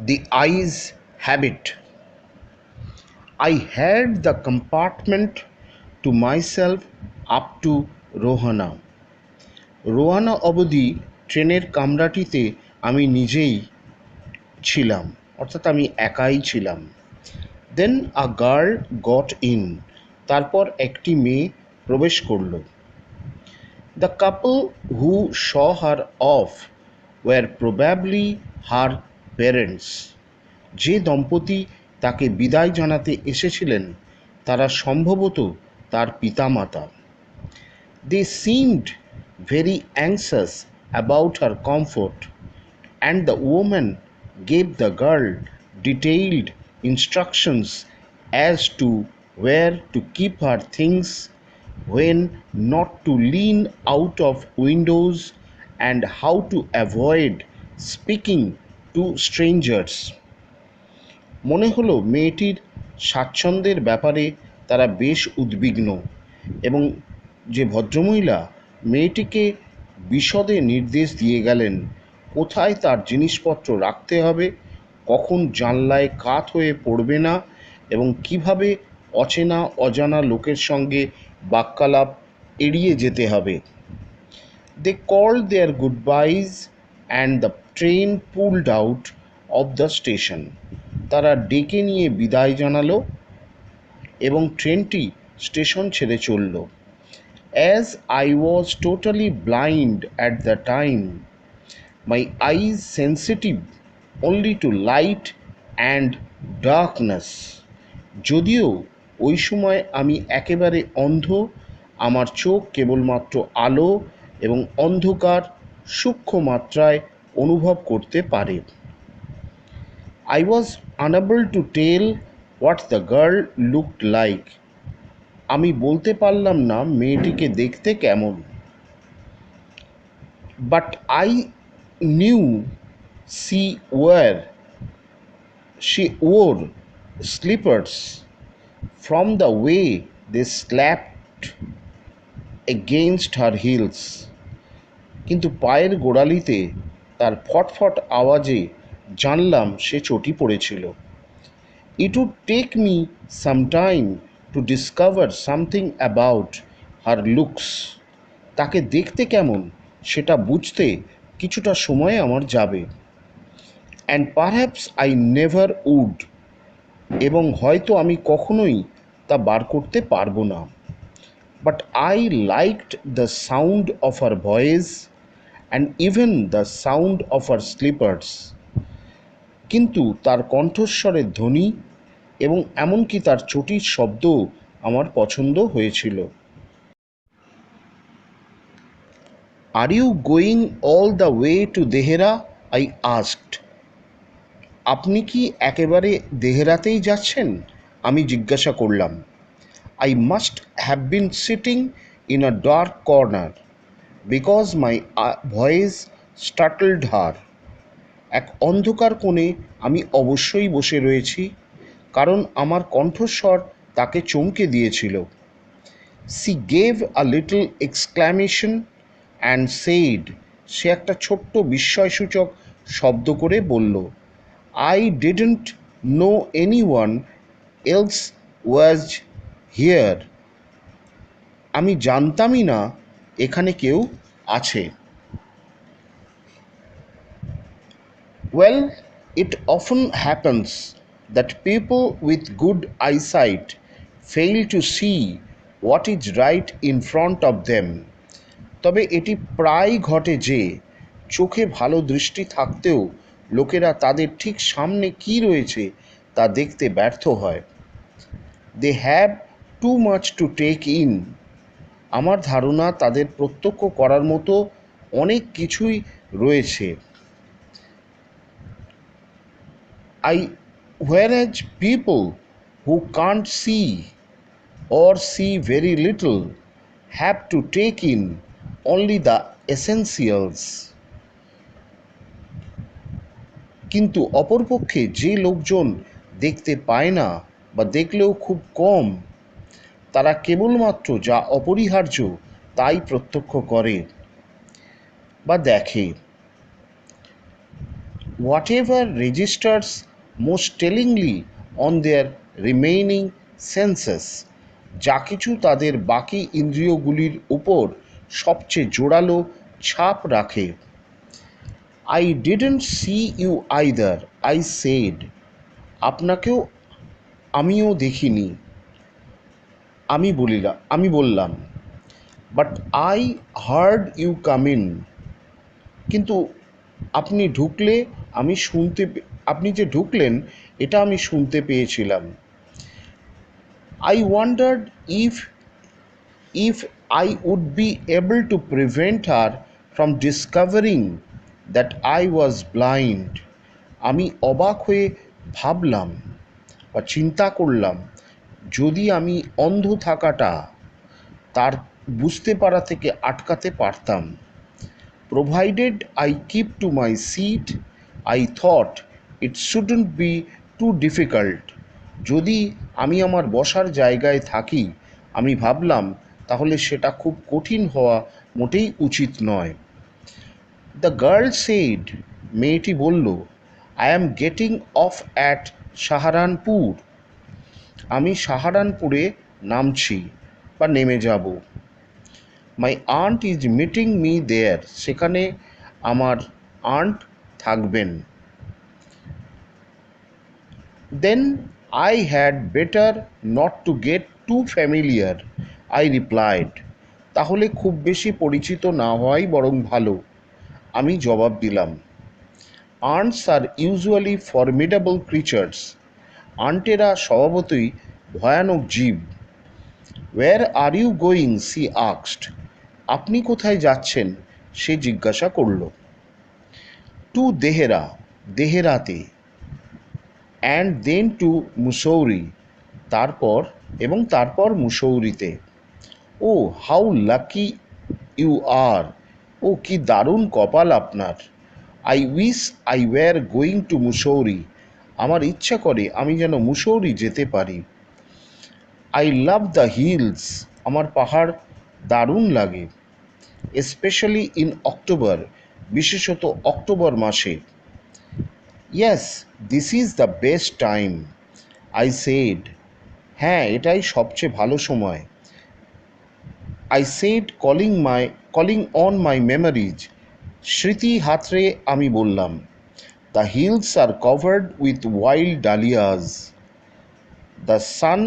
The eyes have it. I had the compartment to myself up to Rohana. Rohana অবধি ট্রেনের কামরাটিতে আমি নিজেই ছিলাম, অর্থাৎ আমি একাই ছিলাম। Then a girl got in, তারপর একটি মেয়ে প্রবেশ করল। The couple who saw her off were probably her parents, যে দম্পতি তাকে বিদায় জানাতে এসেছিলেন তারা সম্ভবত তার পিতামাতা। They seemed very anxious about her comfort, and the woman gave the girl detailed instructions as to where to keep her things, when not to lean out of windows, and how to avoid speaking to strangers. মনে হলো মেয়েটির স্বাচ্ছন্দ্যের ব্যাপারে তারা বেশ উদ্বিগ্ন, এবং যে ভদ্রমহিলা মেয়েটিকে বিশদে নির্দেশ দিয়ে গেলেন কোথায় তার জিনিসপত্র রাখতে হবে, কখন জানলায় কাত হয়ে পড়বে না, এবং কিভাবে অচেনা অজানা লোকের সঙ্গে বাক্যালাপ এড়িয়ে যেতে হবে। They called their goodbyes and the train pulled out of the station. তারা ডেকে নিয়ে বিদায় জানালো এবং ট্রেনটি স্টেশন ছেড়ে চলল। As I was totally blind at the time, my eyes sensitive only to light and darkness, যদিও ওই সময় আমি একেবারে অন্ধ, আমার চোখ কেবলমাত্র আলো এবং অন্ধকার সূক্ষ্ম মাত্রায় অনুভব করতে পারে। I was unable to tell what the girl looked like. আমি বলতে পারলাম না মেয়েটিকে দেখতে কেমন। But I knew she wore slippers from the way they slapped against her heels. কিন্তু পায়ের গোড়ালিতে তার ফটফট আওয়াজে জানলাম সে চটি পড়েছিল। It would take me some time to discover something about her looks. তাকে দেখতে কেমন সেটা বুঝতে কিছুটা সময় আমার যাবে। And perhaps I never would. এবং হয়তো আমি কখনোই তা বার করতে পারবো না। But I liked the sound of her voice and even the sound of her slippers. কিন্তু তার কণ্ঠস্বরের ধ্বনি এবং এমনকি তার চটির শব্দ আমার পছন্দ হয়েছিল। Are you going all the way to Dehra? I asked. আপনি কি একেবারে দেহরাতেই যাচ্ছেন? আমি জিজ্ঞাসা করলাম। I must have been sitting in a dark corner because my voice startled her. এক অন্ধকার কোণে আমি অবশ্যই বসে রয়েছি, কারণ আমার কণ্ঠস্বর তাকে চমকে দিয়েছিল। She gave a little exclamation and said, সে একটা ছোট্ট বিস্ময়সূচক শব্দ করে বলল, I didn't know anyone else was here. আমি জানতামই না এখানে কেউ আছে। Well, it often happens that people with good eyesight fail to see what is right in front of them. তবে এটি প্রায় ঘটে যে চোখে ভালো দৃষ্টি থাকতেও লোকেরা তাদের ঠিক সামনে কী রয়েছে তা দেখতে ব্যর্থ হয়। They have too much to take in. আমার ধারণা তাদের প্রত্যক্ষ করার মতো অনেক কিছুই রয়েছে। Whereas people who can't see or see very little have to take in only the essentials. কিন্তু অপরপক্ষে যে লোকজন দেখতে পায় না বা দেখলেও খুব কম, তারা কেবলমাত্র যা অপরিহার্য তাই প্রত্যক্ষ করে বা দেখে। whatever registers most tellingly on their remaining senses, যা কিছু তাদের বাকি ইন্দ্রিয়গুলির উপর সবচেয়ে জোরালো ছাপ রাখে। I didn't see you either, I said. আপনাকেও আমিও দেখিনি, আমি বললাম। But I heard you come in. কিন্তু আপনি ঢুকলে আপনি যে ঢুকলেন এটা আমি শুনতে পেয়েছিলাম। I wondered if I would be able to prevent her from discovering that I was blind. আমি অবাক হয়ে ভাবলাম বা চিন্তা করলাম, যদি আমি অন্ধ থাকাটা তার বুঝতে পারা থেকে আটকাতে পারতাম। Provided I keep to my seat, I thought it shouldn't be too difficult. যদি আমি আমার বসার জায়গায় থাকি, আমি ভাবলাম তাহলে সেটা খুব কঠিন হওয়া মোটেই উচিত নয়। The girl said, মেয়েটি বলল, I am getting off at Saharanpur. আমি সাহারানপুরে নামছি বা নেমে যাব। My aunt is meeting me there. সেখানে আমার আন্ট থাকবেন। Then I had better not to get too familiar, I replied. তাহলে খুব বেশি পরিচিত না হওয়াই বরং ভালো, আমি জবাব দিলাম। Aunts are usually formidable creatures. আন্টেরা স্বভাবতই ভয়ানক জীব। Where are you going? She asked. আপনি কোথায় যাচ্ছেন? সে জিজ্ঞাসা করল। To দেহেরাতে, and then to Mussoorie, তারপর মুসৌরিতে। Oh how lucky you are, ও কি দারুণ কপাল আপনার। I wish I were going to Mussoorie, আমার ইচ্ছা করে আমি যেন মুসৌরি যেতে পারি। আই লাভ দ্য হিলস, আমার পাহাড় দারুণ লাগে। স্পেশালি ইন অক্টোবর, বিশেষত অক্টোবর মাসে। Yes, this is the best time, I said. হ্যাঁ, এটাই সবচেয়ে ভালো সময়। I said calling on my memories, স্মৃতি হাতড়ে আমি বললাম। The hills are covered with wild dahlias, the sun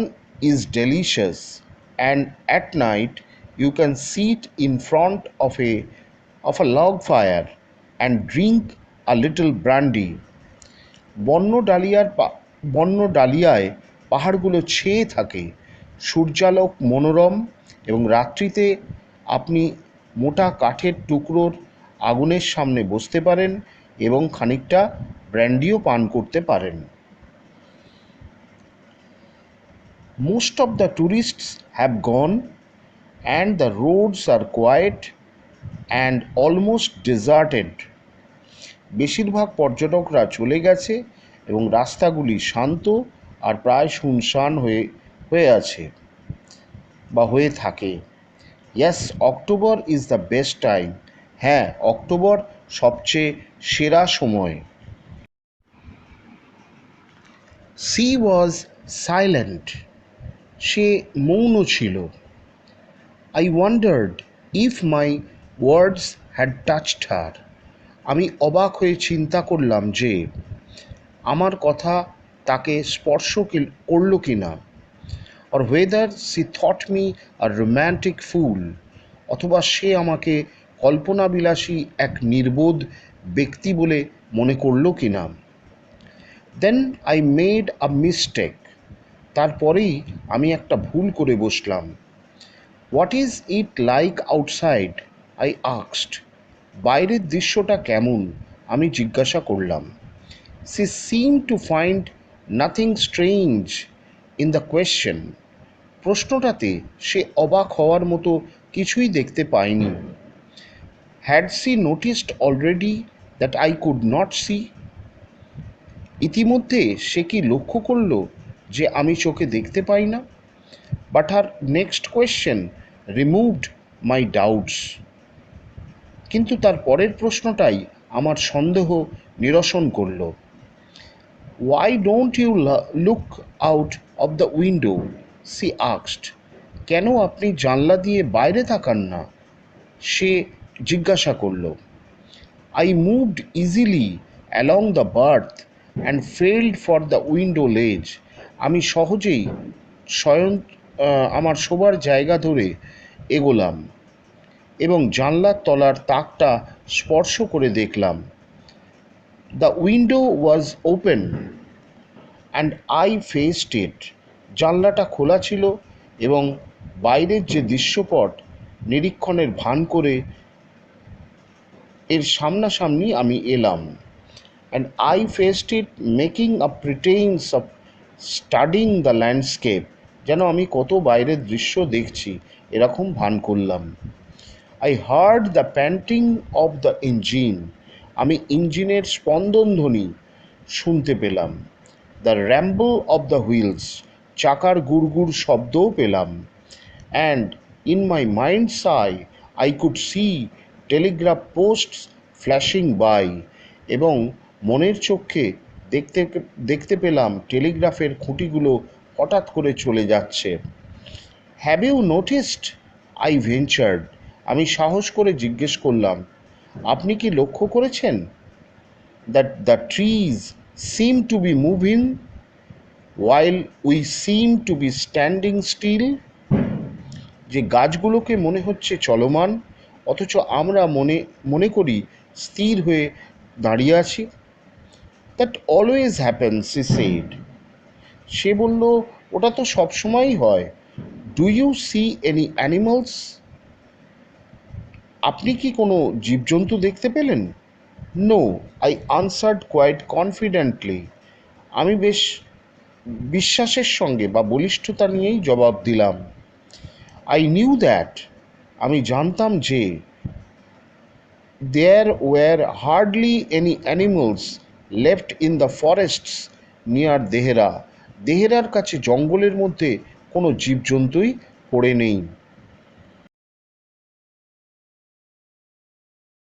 is delicious, and at night you can sit in front of a log fire and drink a little brandy. বন্য ডালিয়ায় পাহাড়গুলো ছেয়ে থাকে, সূর্যালোক মনোরম, এবং রাত্রিতে আপনি মোটা কাঠের টুকরোর আগুনের সামনে বসতে পারেন এবং খানিকটা ব্র্যান্ডিও পান করতে পারেন। Most of the tourists have gone and the roads are quiet and almost deserted. বেশিরভাগ পর্যটকরা চলে গেছে এবং রাস্তাগুলি শান্ত আর প্রায় শুনশান হয়ে আছে বা হয়ে থাকে। Yes, October is the best time. হ্যাঁ, অক্টোবর সবচেয়ে সেরা সময়। She was silent. সে মৌন ছিল। I wondered if my words had touched her. আমি অবাক হয়ে চিন্তা করলাম যে আমার কথা তাকে স্পর্শ করল কি না। Or whether she thought me a romantic fool. অথবা সে আমাকে কল্পনাবিলাসী এক নির্বোধ ব্যক্তি বলে মনে করল কি না। Then I made a mistake. তারপরেই আমি একটা ভুল করে বসলাম। What is it like outside? I asked. বাইরের দৃশ্যটা কেমন? আমি জিজ্ঞাসা করলাম। She seemed to find nothing strange in the question. প্রশ্নটাতে সে অবাক হওয়ার মতো কিছুই দেখতে পায়নি। Had she noticed already that I could not see? ইতিমধ্যে সে কি লক্ষ্য করল যে আমি চোখে দেখতে পাই না? But her next question removed my doubts. কিন্তু তার পরের প্রশ্নটাই আমার সন্দেহ নিরসন করল। "Why don't you look out of the window?" she asked. কেন আপনি জানলা দিয়ে বাইরে তাকান না? সে জিজ্ঞাসা করল। I moved easily along the berth and felt for the window ledge. আমি সহজেই আমার শোবার জায়গা ধরে এগোলাম এবং জানলার তলার তাকটা স্পর্শ করে দেখলাম। The window was open and I faced it. জানলাটা খোলা ছিল এবং বাইরের যে দৃশ্যপট নিরীক্ষণের ভান করে এর সামনাসামনি আমি এলাম। And I faced it making a pretense of studying the landscape. যেন আমি কত বাইরের দৃশ্য দেখছি এরকম ভান করলাম। I heard the panting of the engine. আমি ইঞ্জিনের স্পন্দনধ্বনি শুনতে পেলাম। The rumble of the wheels. চাকার গুড়গুড় শব্দও পেলাম। And in my mind's eye I could see telegraph posts flashing by. এবং মনের চোখে দেখতে পেলাম টেলিগ্রাফের খুঁটিগুলো হঠাৎ করে চলে যাচ্ছে। Have you noticed? I ventured. আমি সাহস করে জিজ্ঞেস করলাম, আপনি কি লক্ষ্য করেছেন? That the trees seem to be moving while we seem to be standing still. যে গাছগুলোকে মনে হচ্ছে চলমান, অথচ আমরা মনে করি স্থির হয়ে দাঁড়িয়ে আছি। That always happens, she said. সে বলল, ওটা তো সবসময়ই হয়। Do you see any animals? আপনি কি কোনো জীবজন্তু দেখতে পেলেন? No, I answered quite confidently. আমি বেশ বিশ্বাসের সঙ্গে বা বলিষ্ঠতা নিয়েই জবাব দিলাম। I knew that. আমি জানতাম যে there were hardly any animals left in the forests near Dehra. দেহরার কাছে জঙ্গলের মধ্যে কোনো জীবজন্তুই পড়ে নেই।